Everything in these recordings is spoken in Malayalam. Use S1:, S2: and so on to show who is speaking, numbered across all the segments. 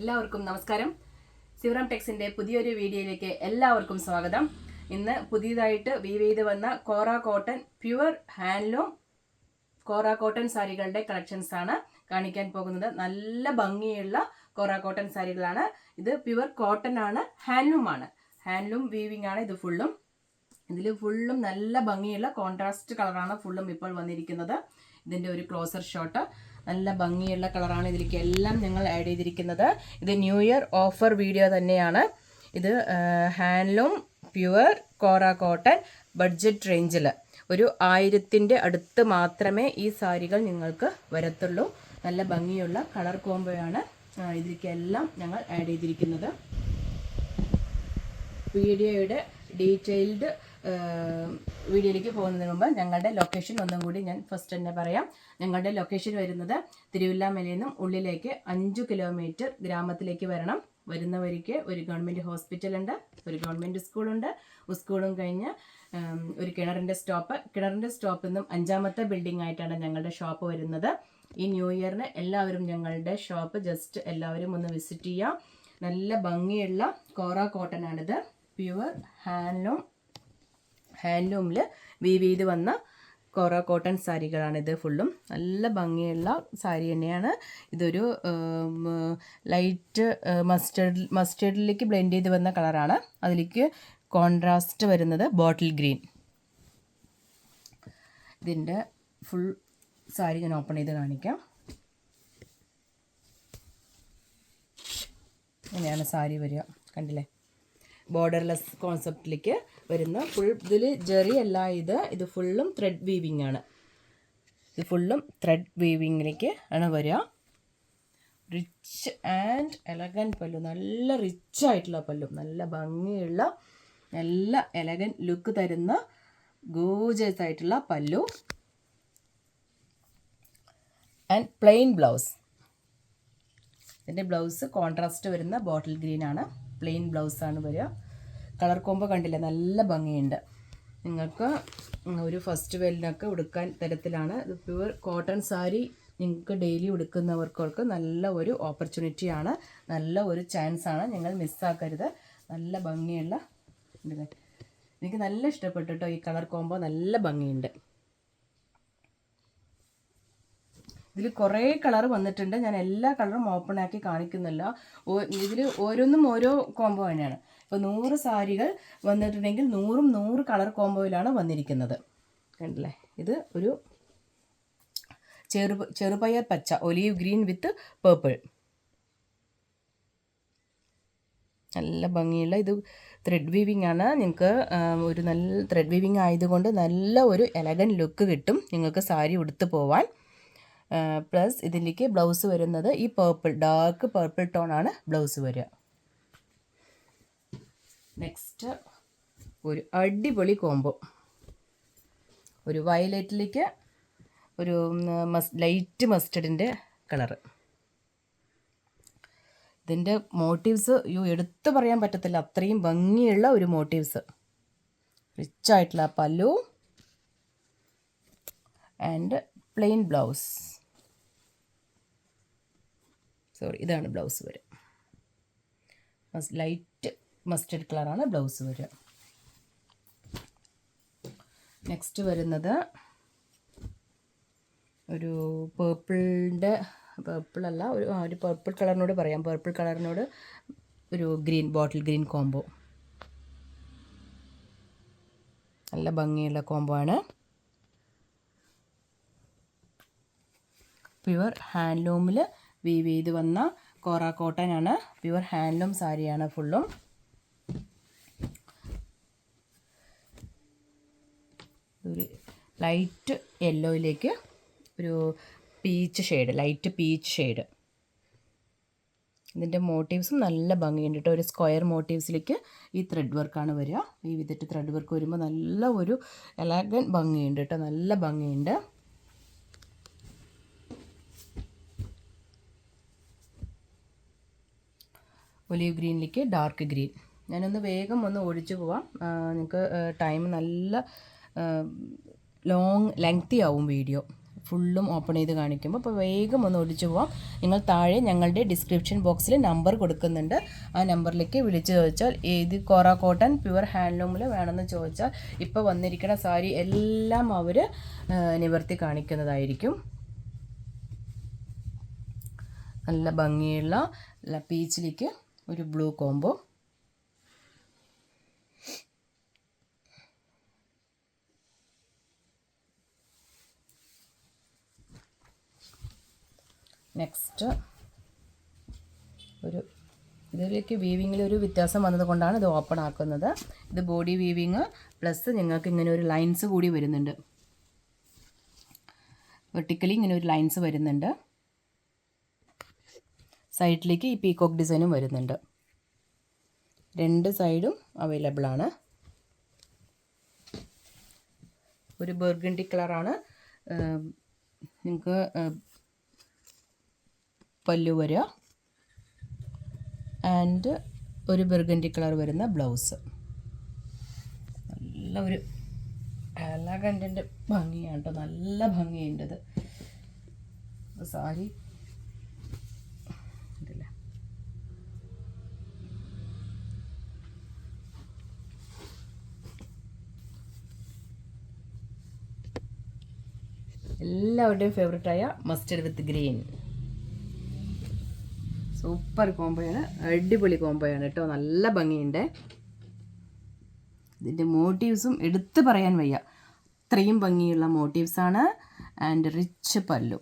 S1: എല്ലാവർക്കും നമസ്കാരം. ശിവറാം ടെക്സിന്റെ പുതിയൊരു വീഡിയോയിലേക്ക് എല്ലാവർക്കും സ്വാഗതം. ഇന്ന് പുതിയതായിട്ട് വീവ് ചെയ്ത് വന്ന കോറ കോട്ടൺ പ്യുവർ ഹാൻഡ്ലൂം കോറ കോട്ടൺ സാരികളുടെ കളക്ഷൻസ് ആണ് കാണിക്കാൻ പോകുന്നത്. നല്ല ഭംഗിയുള്ള കോറ കോട്ടൺ സാരികളാണ്. ഇത് പ്യുവർ കോട്ടൺ ആണ്, ഹാൻഡ്ലൂം ആണ്, ഹാൻഡ്ലൂം വീവിംഗ് ആണ്. ഇത് ഫുള്ളും നല്ല ഭംഗിയുള്ള കോൺട്രാസ്റ്റ് കളറാണ് ഫുള്ളും ഇപ്പോൾ വന്നിരിക്കുന്നത്. ഇതിൻ്റെ ഒരു ക്ലോസർ ഷോട്ട്, നല്ല ഭംഗിയുള്ള കളറാണ്. ഇതിലേക്ക് എല്ലാം ഞങ്ങൾ ആഡ് ചെയ്തിരിക്കുന്നത്. ഇത് ന്യൂ ഇയർ ഓഫർ വീഡിയോ തന്നെയാണ്. ഇത് ഹാൻഡ്ലൂം പ്യുവർ കോറ കോട്ടൺ ബഡ്ജറ്റ് റേഞ്ചിൽ ഒരു 1000ൻ്റെ അടുത്ത് മാത്രമേ ഈ സാരികൾ നിങ്ങൾക്ക് വരത്തുള്ളൂ. നല്ല ഭംഗിയുള്ള കളർ കോംബോയാണ് ഇതിലേക്ക് എല്ലാം ഞങ്ങൾ ആഡ് ചെയ്തിരിക്കുന്നത്. വീഡിയോയുടെ ഡീറ്റെയിൽഡ് വീഡിയോയിലേക്ക് പോകുന്നതിന് മുമ്പ് ഞങ്ങളുടെ ലൊക്കേഷൻ ഒന്നും കൂടി ഞാൻ ഫസ്റ്റ് തന്നെ പറയാം. ഞങ്ങളുടെ ലൊക്കേഷൻ വരുന്നത് തിരുവില്ലാമലയിൽ നിന്നും ഉള്ളിലേക്ക് 5 കിലോമീറ്റർ ഗ്രാമത്തിലേക്ക് വരണം. വരുന്നവർക്ക് ഒരു ഗവൺമെൻറ് ഹോസ്പിറ്റലുണ്ട്, ഒരു ഗവൺമെൻറ് സ്കൂളുണ്ട്. സ്കൂളും കഴിഞ്ഞ് ഒരു കിണറിൻ്റെ സ്റ്റോപ്പിൽ നിന്നും 5ാമത്തെ ബിൽഡിംഗ് ആയിട്ടാണ് ഞങ്ങളുടെ ഷോപ്പ് വരുന്നത്. ഈ ന്യൂ ഇയറിന് എല്ലാവരും ഞങ്ങളുടെ ഷോപ്പ് ജസ്റ്റ് എല്ലാവരും ഒന്ന് വിസിറ്റ് ചെയ്യാം. നല്ല ഭംഗിയുള്ള കോറ കോട്ടൺ ആണിത്. പ്യുവർ ഹാൻഡ്ലൂമിൽ വീവ് ചെയ്ത് വന്ന കോറ കോട്ടൺ സാരികളാണിത്. ഫുള്ളും നല്ല ഭംഗിയുള്ള സാരി തന്നെയാണ്. ഇതൊരു ലൈറ്റ് മസ്റ്റേർഡിലേക്ക് ബ്ലെൻഡ് ചെയ്ത് വന്ന കളറാണ്. അതിലേക്ക് കോൺട്രാസ്റ്റ് വരുന്നത് ബോട്ടിൽ ഗ്രീൻ. ഇതിൻ്റെ ഫുൾ സാരി ഞാൻ ഓപ്പൺ ചെയ്ത് കാണിക്കാം. ഇങ്ങനെയാണ് സാരി വരിക, കണ്ടില്ലേ? ബോർഡർലെസ് കോൺസെപ്റ്റിലേക്ക് വരുന്ന ഫുൾ ഇതിൽ ജെറി അല്ല, ഇത് ഫുള്ളും ത്രെഡ് വീവിംഗ് ആണ്. ഇത് ഫുള്ളും ത്രെഡ് വീവിങ്ങിലേക്ക് ആണ് വരിക. റിച്ച് ആൻഡ് എലഗൻറ്റ് പല്ലു, നല്ല റിച്ച് ആയിട്ടുള്ള പല്ലു, നല്ല ഭംഗിയുള്ള നല്ല എലഗൻറ്റ് ലുക്ക് തരുന്ന ഗോർജിയസ് ആയിട്ടുള്ള പല്ലു ആൻഡ് പ്ലെയിൻ ബ്ലൗസ്. ഇതിൻ്റെ ബ്ലൗസ് കോൺട്രാസ്റ്റ് വരുന്ന ബോട്ടിൽ ഗ്രീൻ ആണ്, പ്ലെയിൻ ബ്ലൗസാണ് വരിക. കളർ കോംബോ കണ്ടില്ലേ, നല്ല ഭംഗിയുണ്ട്. നിങ്ങൾക്ക് ഒരു ഫസ്റ്റ് വെല്ലിനൊക്കെ ഉടുക്കാൻ തരത്തിലാണ്. ഇത് പ്യുവർ കോട്ടൺ സാരി നിങ്ങൾക്ക് ഡെയിലി ഉടുക്കുന്നവർക്കൊക്കെ നല്ല ഒരു ഓപ്പർച്യൂണിറ്റിയാണ്, നല്ല ഒരു ചാൻസാണ്. നിങ്ങൾ മിസ്സാക്കരുത്. നല്ല ഭംഗിയുള്ള, എനിക്ക് നല്ല ഇഷ്ടപ്പെട്ടു കേട്ടോ ഈ കളർ കോംബോ, നല്ല ഭംഗിയുണ്ട്. ഇതിൽ കുറേ കളർ വന്നിട്ടുണ്ട്. ഞാൻ എല്ലാ കളറും ഓപ്പൺ ആക്കി കാണിക്കുന്നില്ല. ഇതിൽ ഓരോന്നും ഓരോ കോംബോ തന്നെയാണ്. ഇപ്പോൾ 100 സാരികൾ വന്നിട്ടുണ്ടെങ്കിൽ 100 കളർ കോംബോയിലാണ് വന്നിരിക്കുന്നത്. കണ്ടില്ലേ? ഇത് ഒരു ചെറുപയർ പച്ച, ഒലീവ് ഗ്രീൻ വിത്ത് പേർപ്പിൾ, നല്ല ഭംഗിയുള്ള. ഇത് ത്രെഡ് വീവിംഗ് ആണ്. നിങ്ങൾക്ക് ഒരു നല്ല ത്രെഡ് വീവിംഗ് ആയതുകൊണ്ട് നല്ല ഒരു എലഗൻറ്റ് ലുക്ക് കിട്ടും നിങ്ങൾക്ക് സാരി ഉടുത്ത് പോവാൻ. പ്ലസ് ഇതിലേക്ക് ബ്ലൗസ് വരുന്നത് ഈ പേർപ്പിൾ, ഡാർക്ക് പേർപ്പിൾ ടോണാണ് ബ്ലൗസ് വരിക. നെക്സ്റ്റ് ഒരു അടിപൊളി കോംബോ, ഒരു വയലറ്റിലേക്ക് ഒരു ലൈറ്റ് മസ്റ്റർഡിൻ്റെ കളറ്. ഇതിൻ്റെ മോട്ടീവ്സ് എടുത്തു പറയാൻ പറ്റത്തില്ല, അത്രയും ഭംഗിയുള്ള ഒരു മോട്ടീവ്സ്. റിച്ചായിട്ടുള്ള പല്ലു ആൻഡ് പ്ലെയിൻ ബ്ലൗസ്. ഇതാണ് ബ്ലൗസ് വരിക. ലൈറ്റ് മസ്റ്റർഡ് കളറാണ് ബ്ലൗസ് വരിക. നെക്സ്റ്റ് വരുന്നത് ഒരു പേർപ്പിളല്ല, ഒരു പേർപ്പിൾ കളറിനോട് പറയാം. പേർപ്പിൾ കളറിനോട് ഒരു ഗ്രീൻ, ബോട്ടിൽ ഗ്രീൻ കോംബോ. നല്ല ഭംഗിയുള്ള കോംബോ ആണ്. പ്യുവർ ഹാൻഡ്ലൂമിൽ വീവ് ചെയ്ത് വന്ന കോറ കോട്ടൺ ആണ്. പ്യുവർ ഹാൻഡ്ലൂം സാരിയാണ് ഫുള്ളും. ഒരു ലൈറ്റ് യെല്ലോയിലേക്ക് ഒരു peach shade, light peach shade. ഇതിൻ്റെ മോട്ടീവ്സും നല്ല ഭംഗിയുണ്ട് കേട്ടോ. ഒരു സ്ക്വയർ മോട്ടീവ്സിലേക്ക് ഈ ത്രെഡ് വർക്കാണ് വരിക. ഈ വിധത്തിൽ ത്രെഡ് വർക്ക് വരുമ്പോൾ നല്ല ഒരു എലഗൻറ്റ് ഭംഗിയുണ്ട് കേട്ടോ, നല്ല ഭംഗിയുണ്ട്. ഒലീവ് ഗ്രീനിലേക്ക് ഡാർക്ക് ഗ്രീൻ. ഞാനൊന്ന് വേഗം ഒഴിച്ചു പോവാം, നിങ്ങൾക്ക് ടൈം നല്ല ലെങ്തി ആവും വീഡിയോ. ഫുള്ളും ഓപ്പൺ ചെയ്ത് കാണിക്കുമ്പോൾ. അപ്പോൾ വേഗം ഒന്ന് ഓടിച്ചു പോവാം. നിങ്ങൾ താഴെ ഞങ്ങളുടെ ഡിസ്ക്രിപ്ഷൻ ബോക്സിൽ നമ്പർ കൊടുക്കുന്നുണ്ട്. ആ നമ്പറിലേക്ക് വിളിച്ച് ചോദിച്ചാൽ ഇത് കോറ കോട്ടൺ പ്യുവർ ഹാൻഡ്ലൂമിൽ വേണമെന്ന് ചോദിച്ചാൽ ഇപ്പോൾ വന്നിരിക്കുന്ന സാരി എല്ലാം അവർ നിവർത്തി കാണിക്കുന്നതായിരിക്കും. നല്ല ഭംഗിയുള്ള പീച്ചിലേക്ക് ഒരു ബ്ലൂ കോംബോ. നെക്സ്റ്റ് ഇതിലേക്ക് വീവിങ്ങിൽ ഒരു വ്യത്യാസം വന്നതുകൊണ്ടാണ് ഇത് ഓപ്പൺ ആക്കുന്നത്. ഇത് ബോഡി വീവിങ് പ്ലസ് നിങ്ങൾക്ക് ഇങ്ങനെ ഒരു ലൈൻസ് കൂടി വരുന്നുണ്ട്. വെർട്ടിക്കലി ഇങ്ങനെ ഒരു ലൈൻസ് വരുന്നുണ്ട്. സൈഡിലേക്ക് ഈ പീകോക്ക് ഡിസൈനും വരുന്നുണ്ട്. 2 സൈഡും അവൈലബിൾ ആണ്. ഒരു ബർഗണ്ടി കളറാണ് നിങ്ങൾക്ക് പല്ലു വരിക. ആൻഡ് ഒരു ബർഗണ്ടി കളർ വരുന്ന ബ്ലൗസ്. നല്ല ഒരു എലഗൻറ്റിൻ്റെ ഭംഗിയാണ് കേട്ടോ. നല്ല ഭംഗിയുണ്ട് ഇത് സാരി. എല്ലാവരുടെയും ഫേവറേറ്റായ മസ്റ്റർഡ് വിത്ത് ഗ്രീൻ. സൂപ്പർ കോംബോയാണ്, അടിപൊളി കോംബോയാണ് കേട്ടോ. നല്ല ഭംഗിയുണ്ട്. ഇതിൻ്റെ മോട്ടീവ്സും എടുത്ത് പറയാൻ വയ്യ, അത്രയും ഭംഗിയുള്ള മോട്ടീവ്സാണ്. ആൻഡ് റിച്ച് പല്ലു.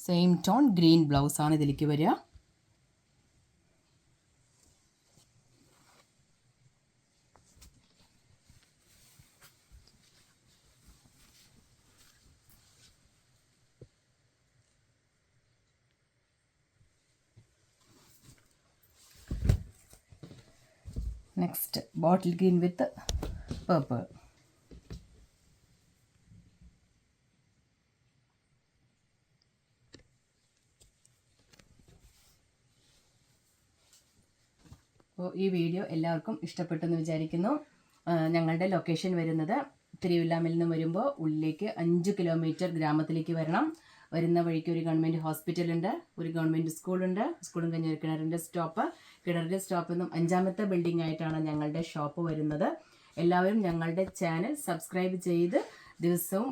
S1: സെയിം ടോൺ ഗ്രീൻ ബ്ലൗസാണ് ഇതിലേക്ക് വരിക. നെക്സ്റ്റ് ബോട്ടിൽ ഗ്രീൻ വിത്ത് പേർപ്പിൾ. അപ്പോൾ ഈ വീഡിയോ എല്ലാവർക്കും ഇഷ്ടപ്പെട്ടെന്ന് വിചാരിക്കുന്നു. ഞങ്ങളുടെ ലൊക്കേഷൻ വരുന്നത് തിരുവില്ലാമലയിൽ നിന്ന് വരുമ്പോൾ ഉള്ളിലേക്ക് 5 കിലോമീറ്റർ ഗ്രാമത്തിലേക്ക് വരണം. വരുന്ന വഴിക്ക് ഒരു ഗവൺമെൻറ് ഹോസ്പിറ്റലുണ്ട്, ഒരു ഗവൺമെൻറ് സ്കൂളുണ്ട്. സ്കൂളും കഴിഞ്ഞ് ഒരു കിണറിൻ്റെ സ്റ്റോപ്പ്. കിണറിൻ്റെ സ്റ്റോപ്പിൽ നിന്നും 5ാമത്തെ ബിൽഡിംഗ് ആയിട്ടാണ് ഞങ്ങളുടെ ഷോപ്പ് വരുന്നത്. എല്ലാവരും ഞങ്ങളുടെ ചാനൽ സബ്സ്ക്രൈബ് ചെയ്ത് ദിവസവും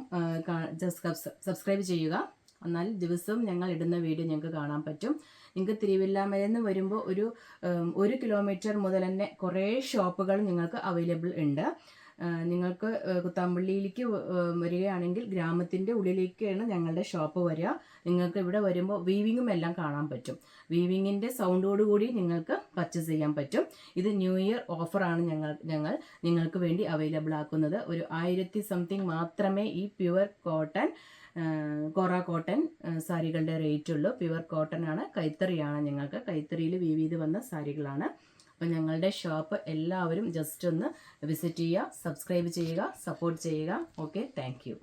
S1: സബ്സ്ക്രൈബ് ചെയ്യുക. എന്നാൽ ദിവസവും ഞങ്ങൾ ഇടുന്ന വീഡിയോ ഞങ്ങൾക്ക് കാണാൻ പറ്റും. നിങ്ങൾക്ക് തിരുവില്ലാമലയിൽ നിന്ന് വരുമ്പോൾ ഒരു കിലോമീറ്റർ മുതൽ തന്നെ കുറേ ഷോപ്പുകൾ നിങ്ങൾക്ക് അവൈലബിൾ ഉണ്ട്. നിങ്ങൾക്ക് കുത്താമ്പള്ളിയിലേക്ക് വരികയാണെങ്കിൽ ഗ്രാമത്തിൻ്റെ ഉള്ളിലേക്കാണ് ഞങ്ങളുടെ ഷോപ്പ് വരിക. നിങ്ങൾക്ക് ഇവിടെ വരുമ്പോൾ വീവിങ്ങും എല്ലാം കാണാൻ പറ്റും. വീവിങ്ങിൻ്റെ സൗണ്ടോടുകൂടി നിങ്ങൾക്ക് പർച്ചേസ് ചെയ്യാൻ പറ്റും. ഇത് ന്യൂ ഇയർ ഓഫറാണ് ഞങ്ങൾ നിങ്ങൾക്ക് വേണ്ടി അവൈലബിൾ ആക്കുന്നത്. ഒരു 1000 സംതിങ് മാത്രമേ ഈ പ്യുവർ കോട്ടൺ കോറ കോട്ടൺ സാരികളുടെ റേറ്റ് ഉള്ളൂ. പ്യുവർ കോട്ടൺ ആണ്, കൈത്തറിയാണ്. ഞങ്ങൾക്ക് കൈത്തറിയിൽ വീവ് ചെയ്ത് വന്ന സാരികളാണ്. അപ്പോൾ ഞങ്ങളുടെ ഷോപ്പ് എല്ലാവരും ജസ്റ്റ് ഒന്ന് വിസിറ്റ് ചെയ്യുക, സബ്സ്ക്രൈബ് ചെയ്യുക, സപ്പോർട്ട് ചെയ്യുക. Okay, thank you.